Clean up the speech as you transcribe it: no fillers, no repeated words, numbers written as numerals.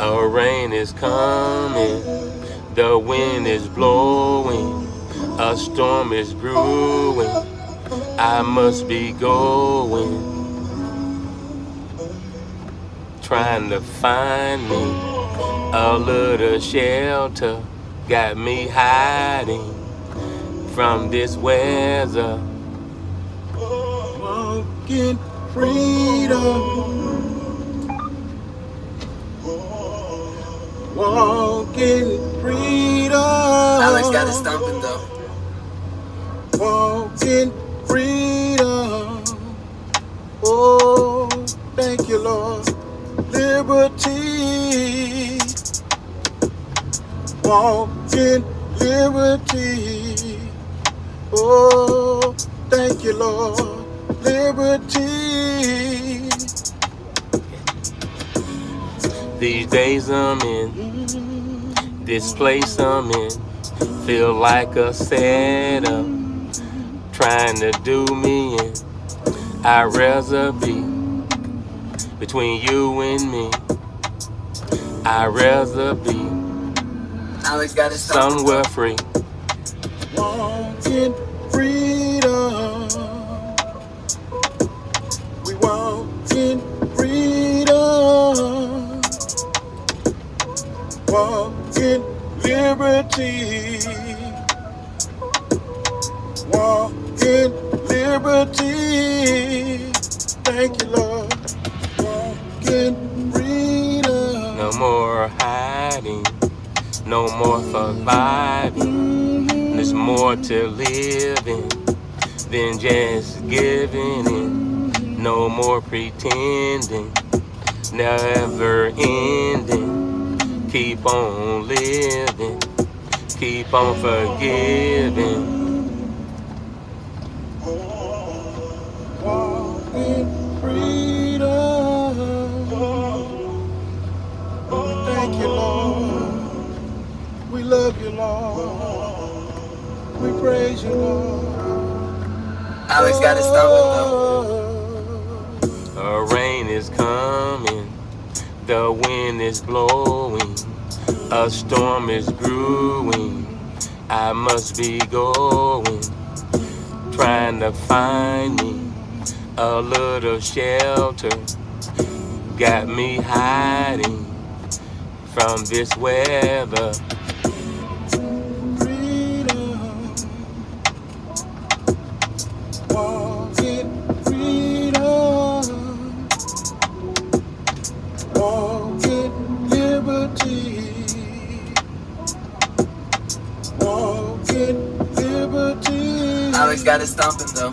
A rain is coming, the wind is blowing, a storm is brewing, I must be going, trying to find me a little shelter, got me hiding from this weather. Walking freedom. Walking freedom. Alex got it stomping though. Walking freedom. Oh, thank you, Lord. Liberty. Walking liberty. Oh, thank you, Lord. Liberty. These days I'm in, this place I'm in, feel like a setup, trying to do me in. I'd rather be between you and me. I'd rather be Alex got it somewhere free. Walking freedom. We walk in freedom. Walk in liberty. Walk in liberty. Thank you, Lord. Walk in freedom. No more hiding, no more surviving. There's more to living than just giving in. No more pretending, never ending. Keep on living, keep on forgiving. Walk in freedom. Thank you, Lord. We love you, Lord. We praise you, Lord. Alex got it stomping though. A rain is coming, the wind is blowing, a storm is brewing, I must be going, trying to find me a little shelter, got me hiding from this weather. Freedom. Walk in freedom. Walk in liberty. Walk in liberty. Alex got it stomping though.